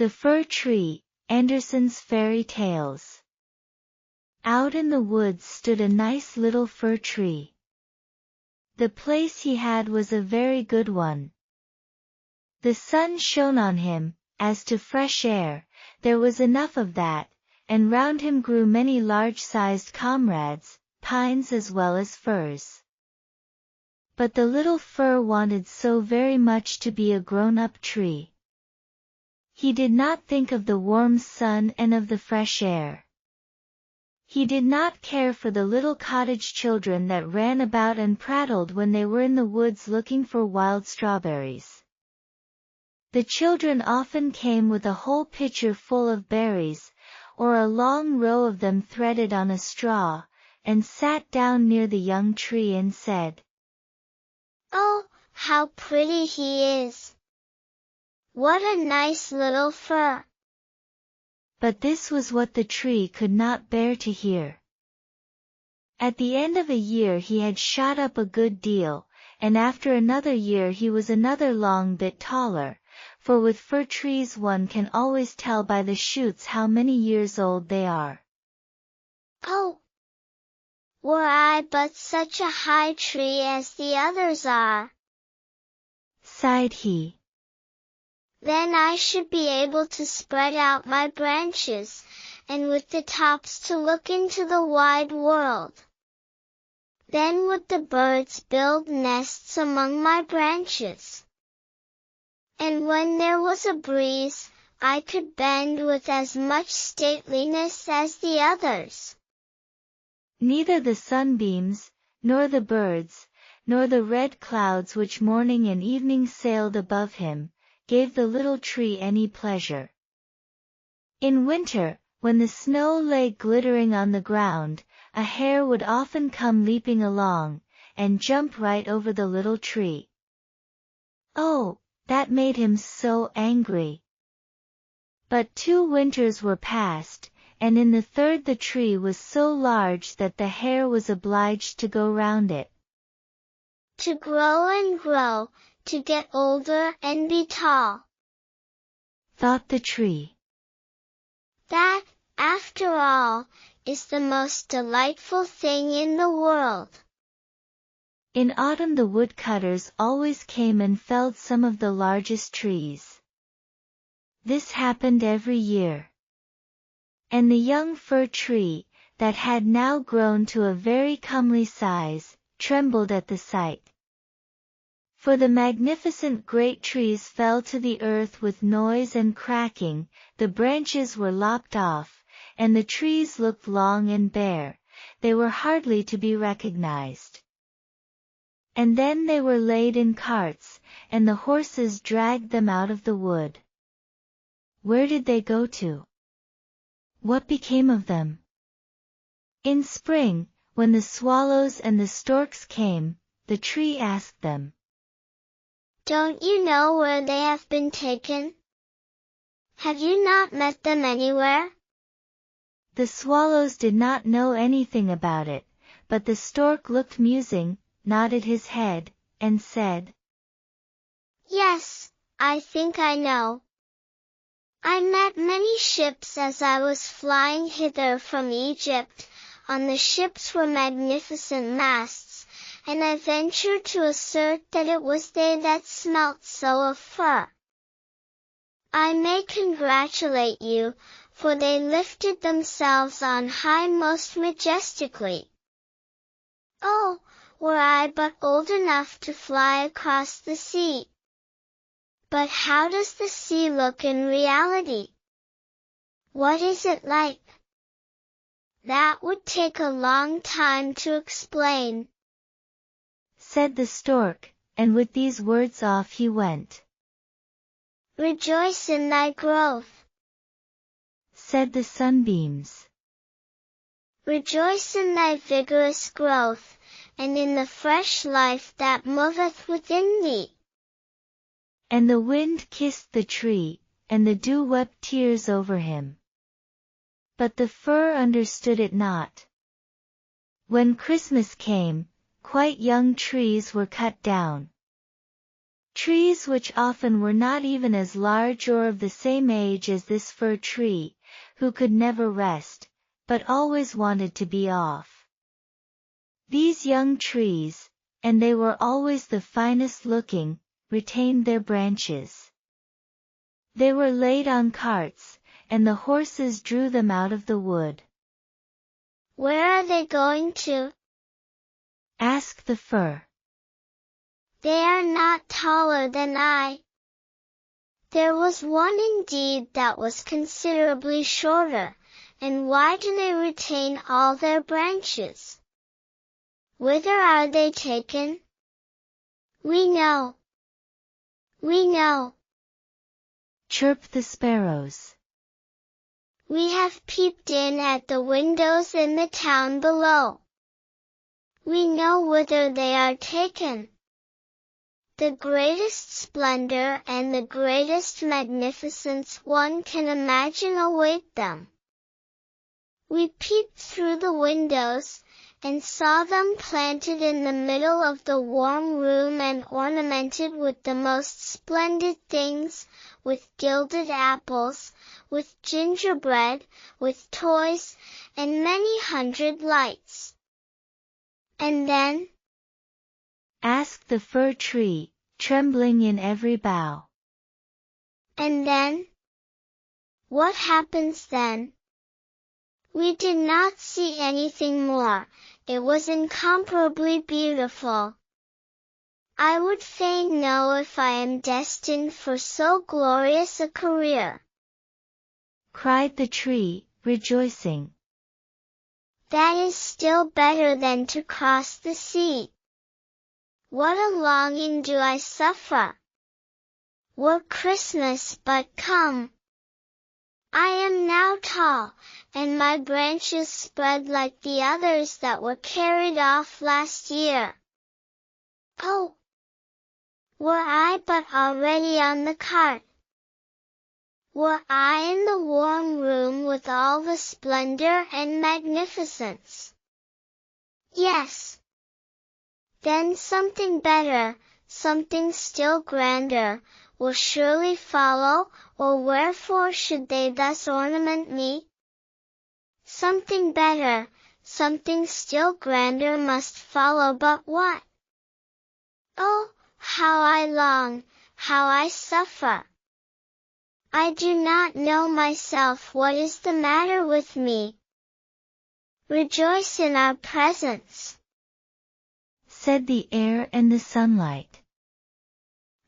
The Fir Tree, Andersen's Fairy Tales. Out in the woods stood a nice little fir tree. The place he had was a very good one. The sun shone on him, as to fresh air, there was enough of that, and round him grew many large-sized comrades, pines as well as firs. But the little fir wanted so very much to be a grown-up tree. He did not think of the warm sun and of the fresh air. He did not care for the little cottage children that ran about and prattled when they were in the woods looking for wild strawberries. The children often came with a whole pitcher full of berries, or a long row of them threaded on a straw, and sat down near the young tree and said, "Oh, how pretty he is! What a nice little fir!" But this was what the tree could not bear to hear. At the end of a year he had shot up a good deal, and after another year he was another long bit taller, for with fir trees one can always tell by the shoots how many years old they are. "Oh, were I but such a high tree as the others are," sighed he. "Then I should be able to spread out my branches, and with the tops to look into the wide world. Then would the birds build nests among my branches. And when there was a breeze, I could bend with as much stateliness as the others." Neither the sunbeams, nor the birds, nor the red clouds which morning and evening sailed above him, gave the little tree any pleasure. In winter, when the snow lay glittering on the ground, a hare would often come leaping along, and jump right over the little tree. Oh, that made him so angry. But 2 winters were past, and in the third the tree was so large that the hare was obliged to go round it. "To grow and grow, to get older and be tall," thought the tree. "That, after all, is the most delightful thing in the world." In autumn the woodcutters always came and felled some of the largest trees. This happened every year. And the young fir tree, that had now grown to a very comely size, trembled at the sight. For the magnificent great trees fell to the earth with noise and cracking, the branches were lopped off, and the trees looked long and bare, they were hardly to be recognized. And then they were laid in carts, and the horses dragged them out of the wood. Where did they go to? What became of them? In spring, when the swallows and the storks came, the tree asked them, "Don't you know where they have been taken? Have you not met them anywhere?" The swallows did not know anything about it, but the stork looked musing, nodded his head, and said, "Yes, I think I know. I met many ships as I was flying hither from Egypt. On the ships were magnificent masts, and I venture to assert that it was they that smelt so of fir. I may congratulate you, for they lifted themselves on high most majestically. Oh, were I but old enough to fly across the sea! But how does the sea look in reality? What is it like? That would take a long time to explain," said the stork, and with these words off he went. "Rejoice in thy growth," said the sunbeams. "Rejoice in thy vigorous growth, and in the fresh life that moveth within thee." And the wind kissed the tree, and the dew wept tears over him. But the fir understood it not. When Christmas came, quite young trees were cut down. Trees which often were not even as large or of the same age as this fir tree, who could never rest, but always wanted to be off. These young trees, and they were always the finest looking, retained their branches. They were laid on carts, and the horses drew them out of the wood. Where are they going to? Asked the fir. They are not taller than I. There was one indeed that was considerably shorter, and why do they retain all their branches? Whither are they taken? We know. We know. Chirped the sparrows. We have peeped in at the windows in the town below. We know whither they are taken. The greatest splendor and the greatest magnificence one can imagine await them. We peeped through the windows, and saw them planted in the middle of the warm room and ornamented with the most splendid things, with gilded apples, with gingerbread, with toys, and many hundred lights. And then? Asked the fir tree, trembling in every bough. And then? What happens then? We did not see anything more. It was incomparably beautiful. I would fain know if I am destined for so glorious a career. Cried the tree, rejoicing. That is still better than to cross the sea. What a longing do I suffer! Were Christmas but come! I am now tall, and my branches spread like the others that were carried off last year. Oh! Were I but already on the cart! Were I in the warm room with all the splendor and magnificence! Yes! Then something better, something still grander, will surely follow, or wherefore should they thus ornament me? Something better, something still grander must follow, but what? Oh, how I long, how I suffer! I do not know myself what is the matter with me. Rejoice in our presence, said the air and the sunlight.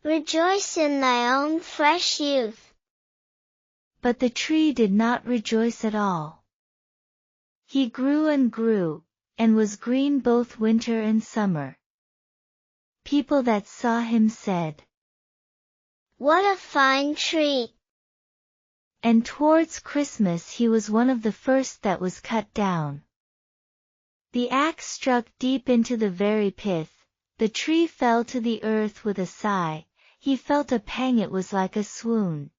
Rejoice in thy own fresh youth. But the tree did not rejoice at all. He grew and grew, and was green both winter and summer. People that saw him said, What a fine tree! And towards Christmas he was one of the first that was cut down. The axe struck deep into the very pith, the tree fell to the earth with a sigh, he felt a pang, it was like a swoon.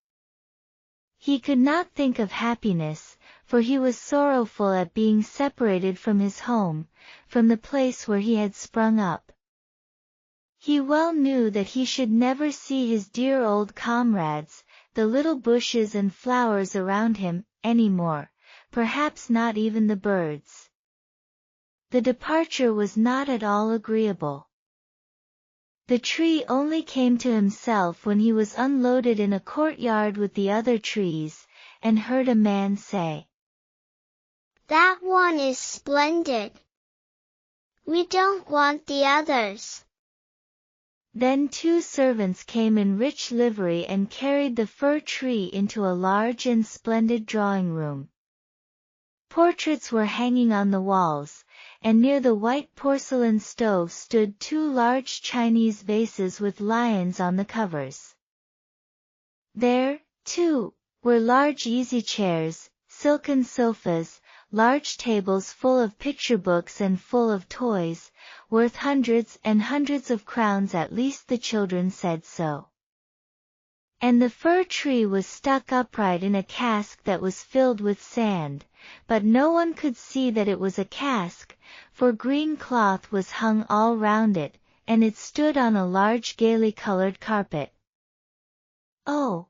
He could not think of happiness, for he was sorrowful at being separated from his home, from the place where he had sprung up. He well knew that he should never see his dear old comrades, the little bushes and flowers around him, any more, perhaps not even the birds. The departure was not at all agreeable. The tree only came to himself when he was unloaded in a courtyard with the other trees, and heard a man say, That one is splendid. We don't want the others. Then 2 servants came in rich livery and carried the fir tree into a large and splendid drawing room. Portraits were hanging on the walls, and near the white porcelain stove stood 2 large Chinese vases with lions on the covers. There, too, were large easy chairs, silken sofas, large tables full of picture books and full of toys, worth hundreds and hundreds of crowns, at least the children said so. And the fir tree was stuck upright in a cask that was filled with sand, but no one could see that it was a cask, for green cloth was hung all round it, and it stood on a large gaily colored carpet. Oh!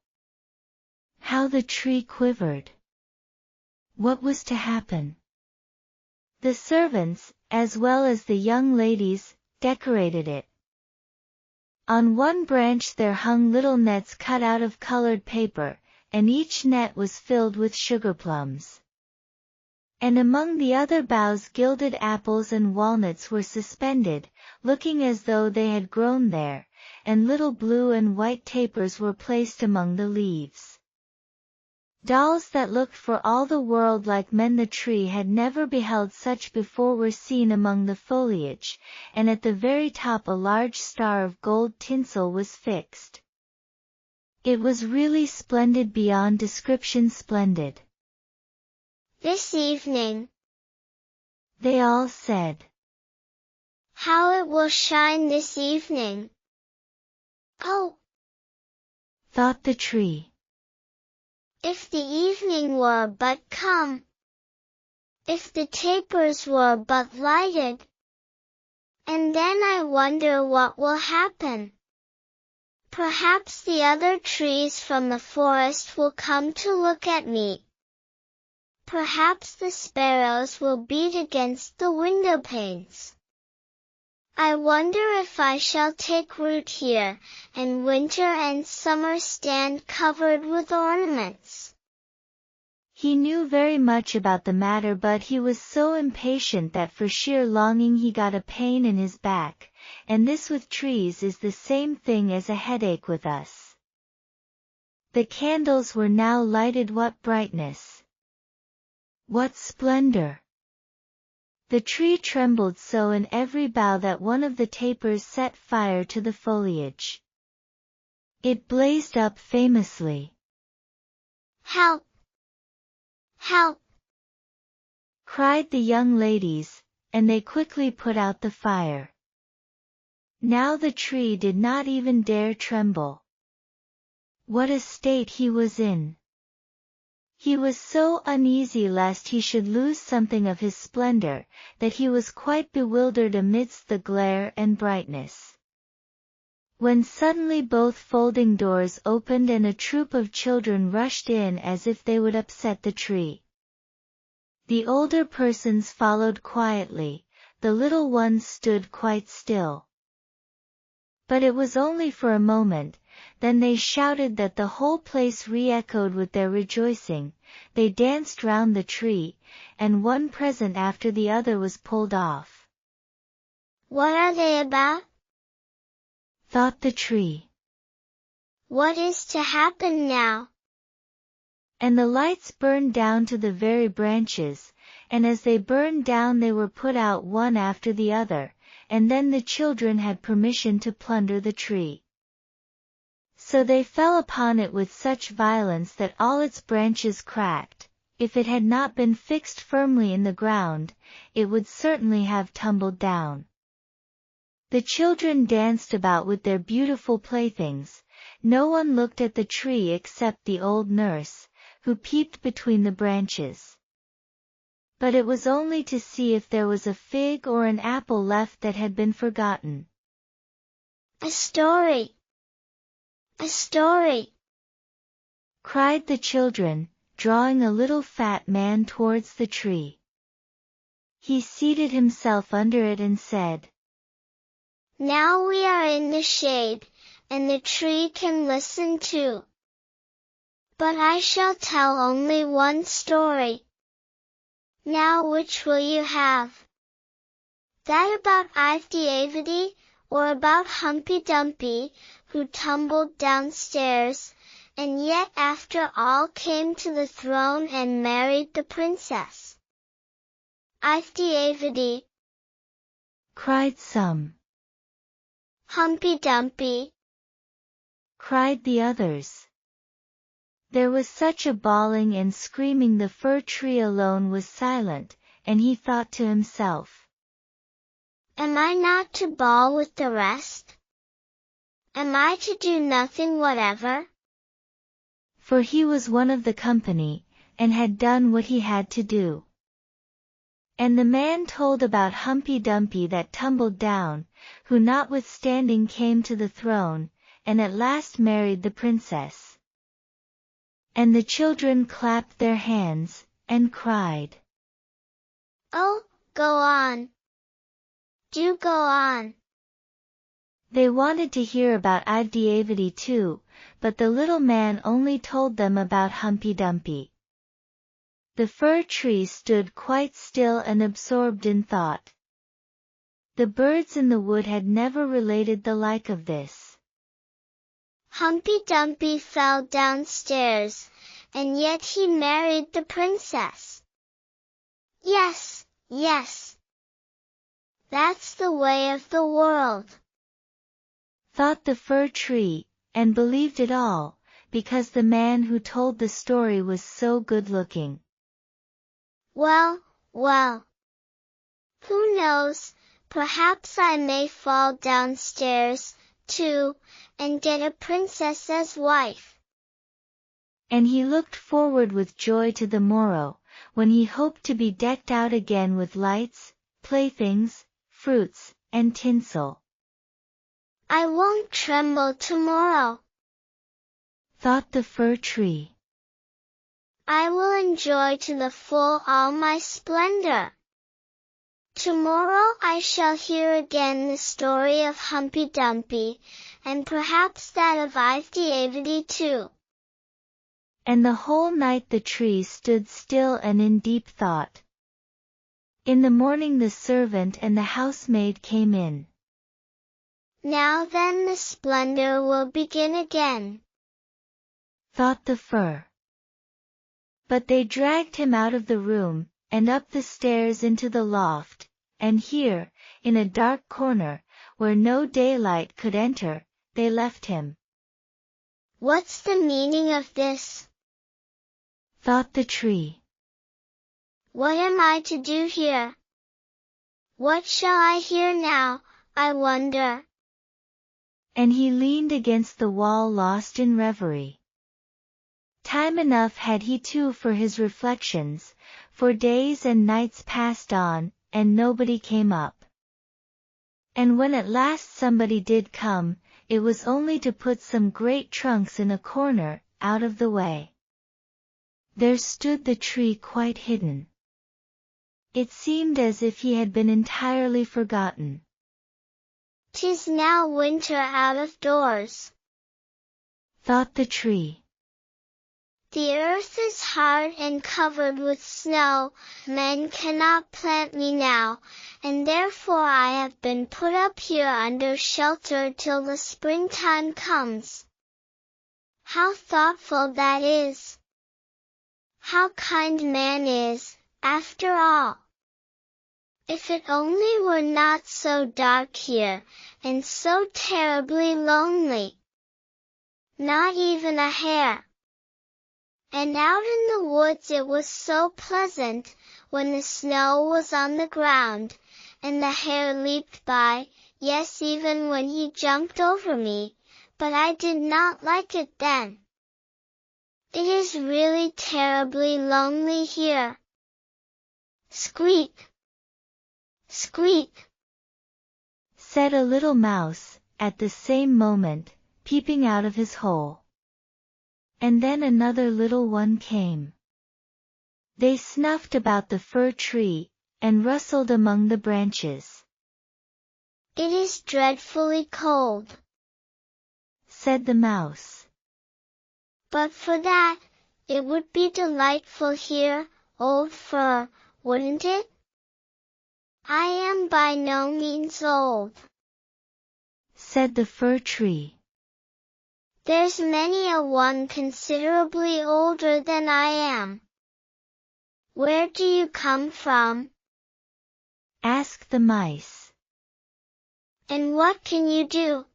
How the tree quivered! What was to happen? The servants, as well as the young ladies, decorated it. On one branch there hung little nets cut out of colored paper, and each net was filled with sugar plums. And among the other boughs gilded apples and walnuts were suspended, looking as though they had grown there, and little blue and white tapers were placed among the leaves. Dolls that looked for all the world like men. The tree had never beheld such before were seen among the foliage, and at the very top a large star of gold tinsel was fixed. It was really splendid beyond description, splendid. This evening, they all said. How it will shine this evening! Oh! Thought the tree. If the evening were but come! If the tapers were but lighted! And then I wonder what will happen. Perhaps the other trees from the forest will come to look at me. Perhaps the sparrows will beat against the window panes. I wonder if I shall take root here, and winter and summer stand covered with ornaments. He knew very much about the matter, but he was so impatient that for sheer longing he got a pain in his back, and this with trees is the same thing as a headache with us. The candles were now lighted. What brightness! What splendor! The tree trembled so in every bough that one of the tapers set fire to the foliage. It blazed up famously. Help! Help! Cried the young ladies, and they quickly put out the fire. Now the tree did not even dare tremble. What a state he was in! He was so uneasy lest he should lose something of his splendor, that he was quite bewildered amidst the glare and brightness. When suddenly both folding doors opened and a troop of children rushed in as if they would upset the tree. The older persons followed quietly, the little ones stood quite still. But it was only for a moment, then they shouted that the whole place re-echoed with their rejoicing. They danced round the tree, and one present after the other was pulled off. What are they about? Thought the tree. What is to happen now? And the lights burned down to the very branches, and as they burned down they were put out one after the other, and then the children had permission to plunder the tree. So they fell upon it with such violence that all its branches cracked. If it had not been fixed firmly in the ground, it would certainly have tumbled down. The children danced about with their beautiful playthings. No one looked at the tree except the old nurse, who peeped between the branches. But it was only to see if there was a fig or an apple left that had been forgotten. A story! A story! Cried the children, drawing a little fat man towards the tree. He seated himself under it and said, Now we are in the shade, and the tree can listen too. But I shall tell only one story. Now which will you have? That about Ivedy Avedy, or about Humpy Dumpy, who tumbled downstairs, and yet after all came to the throne and married the princess? Ivedy Avedy, cried some. Humpy Dumpy, cried the others. There was such a bawling and screaming the fir tree alone was silent, and he thought to himself, Am I not to bawl with the rest? Am I to do nothing whatever? For he was one of the company, and had done what he had to do. And the man told about Humpty Dumpty that tumbled down, who notwithstanding came to the throne, and at last married the princess. And the children clapped their hands, and cried, "Oh, go on! Do go on!" They wanted to hear about Ivdy too, but the little man only told them about Humpty Dumpty. The fir tree stood quite still and absorbed in thought. The birds in the wood had never related the like of this. Humpty Dumpty fell downstairs, and yet he married the princess. Yes, yes. That's the way of the world, thought the fir tree, and believed it all, because the man who told the story was so good-looking. Well, well. Who knows, perhaps I may fall downstairs, too, and get a princess as wife. And he looked forward with joy to the morrow, when he hoped to be decked out again with lights, playthings, fruits, and tinsel. I won't tremble tomorrow, thought the fir tree. I will enjoy to the full all my splendor. Tomorrow I shall hear again the story of Humpty Dumpty, and perhaps that of Ivdy too. And the whole night the tree stood still and in deep thought. In the morning the servant and the housemaid came in. Now then the splendor will begin again, thought the fir. But they dragged him out of the room, and up the stairs into the loft, and here, in a dark corner, where no daylight could enter, they left him. What's the meaning of this? thought the tree. What am I to do here? What shall I hear now, I wonder? And he leaned against the wall lost in reverie. Time enough had he too for his reflections, for days and nights passed on, and nobody came up. And when at last somebody did come, it was only to put some great trunks in a corner, out of the way. There stood the tree quite hidden. It seemed as if he had been entirely forgotten. 'Tis now winter out of doors, thought the tree. The earth is hard and covered with snow, men cannot plant me now, and therefore I have been put up here under shelter till the springtime comes. How thoughtful that is! How kind man is, after all! If it only were not so dark here, and so terribly lonely! Not even a hare. And out in the woods it was so pleasant, when the snow was on the ground, and the hare leaped by, yes, even when he jumped over me, but I did not like it then. It is really terribly lonely here. Squeak! Squeak! said a little mouse, at the same moment, peeping out of his hole. And then another little one came. They snuffed about the fir tree, and rustled among the branches. It is dreadfully cold, said the mouse. But for that, it would be delightful here, old fir, wouldn't it? I am by no means old, said the fir tree. There's many a one considerably older than I am. Where do you come from? asked the mice. And what can you do?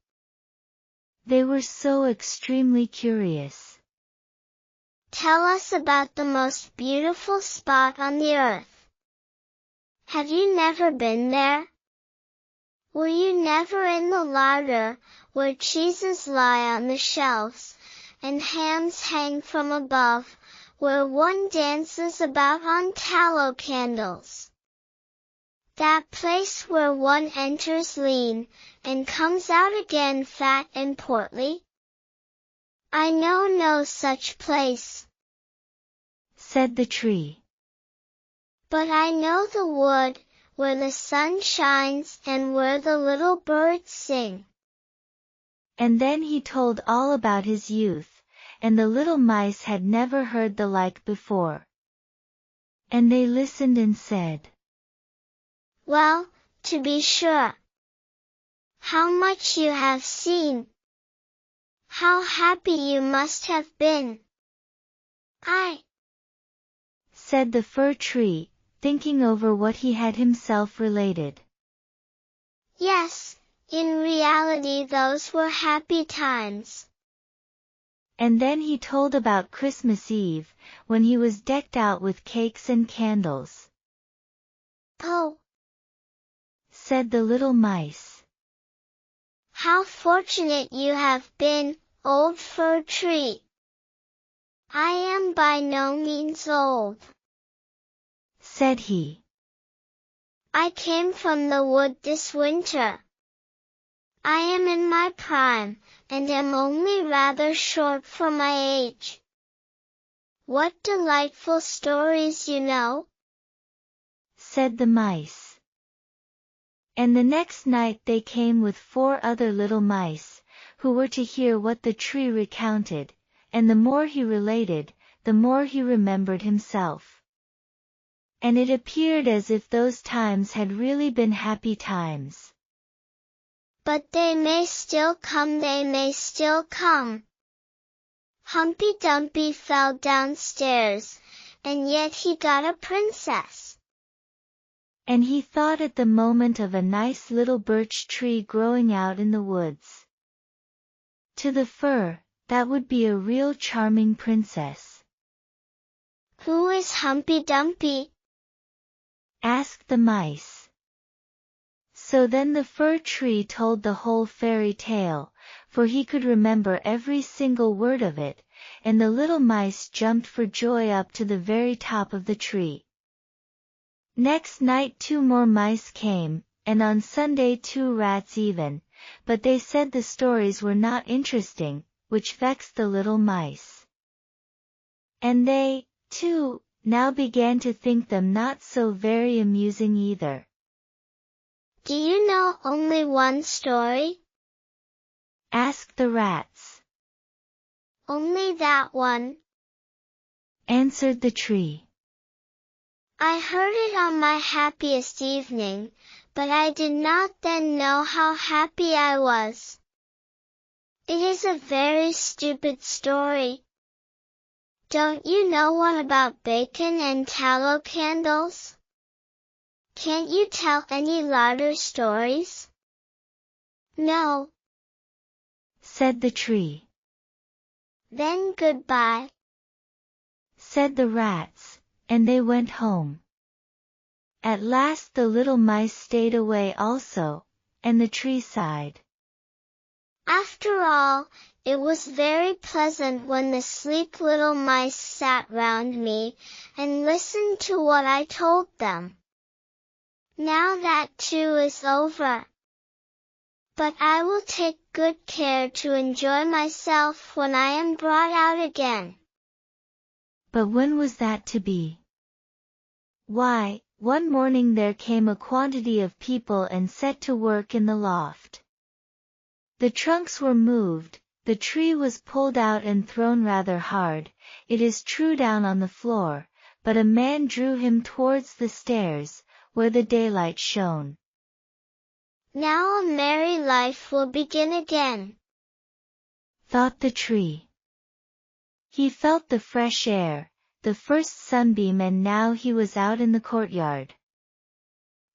They were so extremely curious. Tell us about the most beautiful spot on the earth. Have you never been there? Were you never in the larder, where cheeses lie on the shelves, and hams hang from above, where one dances about on tallow candles? That place where one enters lean, and comes out again fat and portly? I know no such place, said the tree. But I know the wood, where the sun shines and where the little birds sing. And then he told all about his youth, and the little mice had never heard the like before. And they listened and said, Well, to be sure. How much you have seen! How happy you must have been! I, said the fir tree, thinking over what he had himself related. Yes, in reality those were happy times. And then he told about Christmas Eve, when he was decked out with cakes and candles. Oh, said the little mice. How fortunate you have been, old fir tree! I am by no means old, said he. I came from the wood this winter. I am in my prime, and am only rather short for my age. What delightful stories you know, said the mice. And the next night they came with 4 other little mice, who were to hear what the tree recounted, and the more he related, the more he remembered himself. And it appeared as if those times had really been happy times. But they may still come, they may still come. Humpy Dumpy fell downstairs, and yet he got a princess. And he thought at the moment of a nice little birch tree growing out in the woods. To the fir, that would be a real charming princess. Who is Humpy Dumpy? asked the mice. So then the fir tree told the whole fairy tale, for he could remember every single word of it, and the little mice jumped for joy up to the very top of the tree. Next night 2 more mice came, and on Sunday 2 rats even, but they said the stories were not interesting, which vexed the little mice. And they, too, now began to think them not so very amusing either. Do you know only one story? asked the rats. Only that one, answered the tree. I heard it on my happiest evening, but I did not then know how happy I was. It is a very stupid story. Don't you know one about bacon and tallow candles? Can't you tell any louder stories? No, said the tree. Then goodbye, said the rats, and they went home. At last the little mice stayed away also, and the tree sighed. After all, it was very pleasant when the sleek little mice sat round me, and listened to what I told them. Now that too is over. But I will take good care to enjoy myself when I am brought out again. But when was that to be? Why, one morning there came a quantity of people and set to work in the loft. The trunks were moved, the tree was pulled out and thrown rather hard, it is true down on the floor, but a man drew him towards the stairs, where the daylight shone. Now a merry life will begin again, thought the tree. He felt the fresh air, the first sunbeam, and now he was out in the courtyard.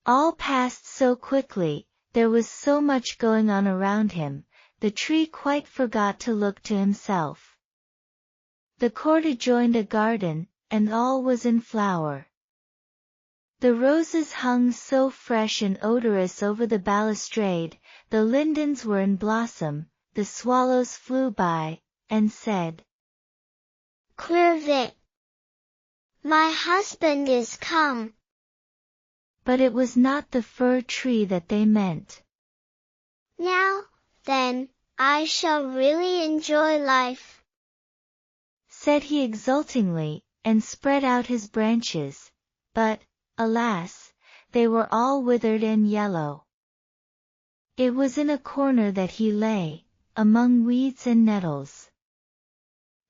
All passed so quickly, there was so much going on around him, the tree quite forgot to look to himself. The court adjoined a garden, and all was in flower. The roses hung so fresh and odorous over the balustrade, the lindens were in blossom, the swallows flew by, and said, Quirvit! My husband is come. But it was not the fir tree that they meant. Now, then, I shall really enjoy life, said he exultingly, and spread out his branches, but, alas, they were all withered and yellow. It was in a corner that he lay, among weeds and nettles.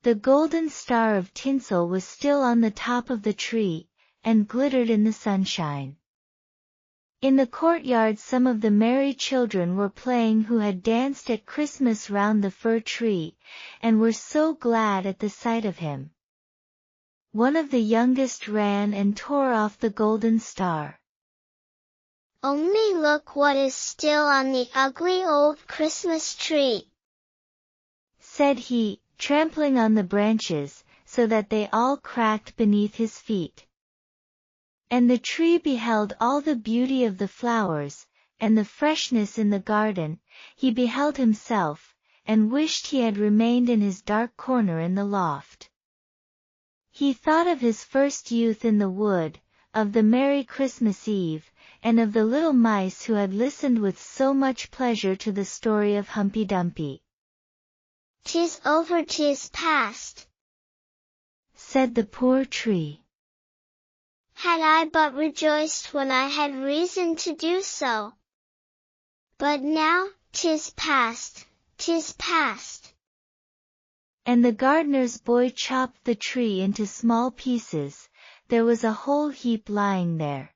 The golden star of tinsel was still on the top of the tree, and glittered in the sunshine. In the courtyard some of the merry children were playing who had danced at Christmas round the fir tree, and were so glad at the sight of him. One of the youngest ran and tore off the golden star. Only look what is still on the ugly old Christmas tree, said he, trampling on the branches, so that they all cracked beneath his feet. And the tree beheld all the beauty of the flowers, and the freshness in the garden. He beheld himself, and wished he had remained in his dark corner in the loft. He thought of his first youth in the wood, of the merry Christmas Eve, and of the little mice who had listened with so much pleasure to the story of Humpty Dumpty. "'Tis over, 'tis past," said the poor tree. "Had I but rejoiced when I had reason to do so. But now, 'tis past, 'tis past." And the gardener's boy chopped the tree into small pieces. There was a whole heap lying there.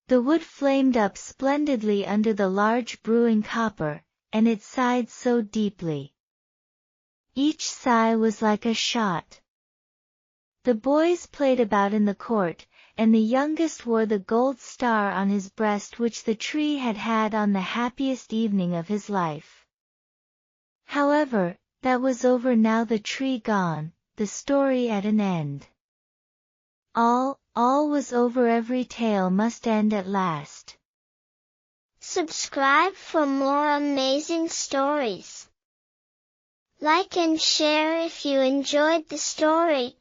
The wood flamed up splendidly under the large brewing copper, and it sighed so deeply. Each sigh was like a shot. The boys played about in the court, and the youngest wore the gold star on his breast which the tree had had on the happiest evening of his life. However, that was over now, the tree gone, the story at an end. All was over, every tale must end at last. Subscribe for more amazing stories. Like and share if you enjoyed the story.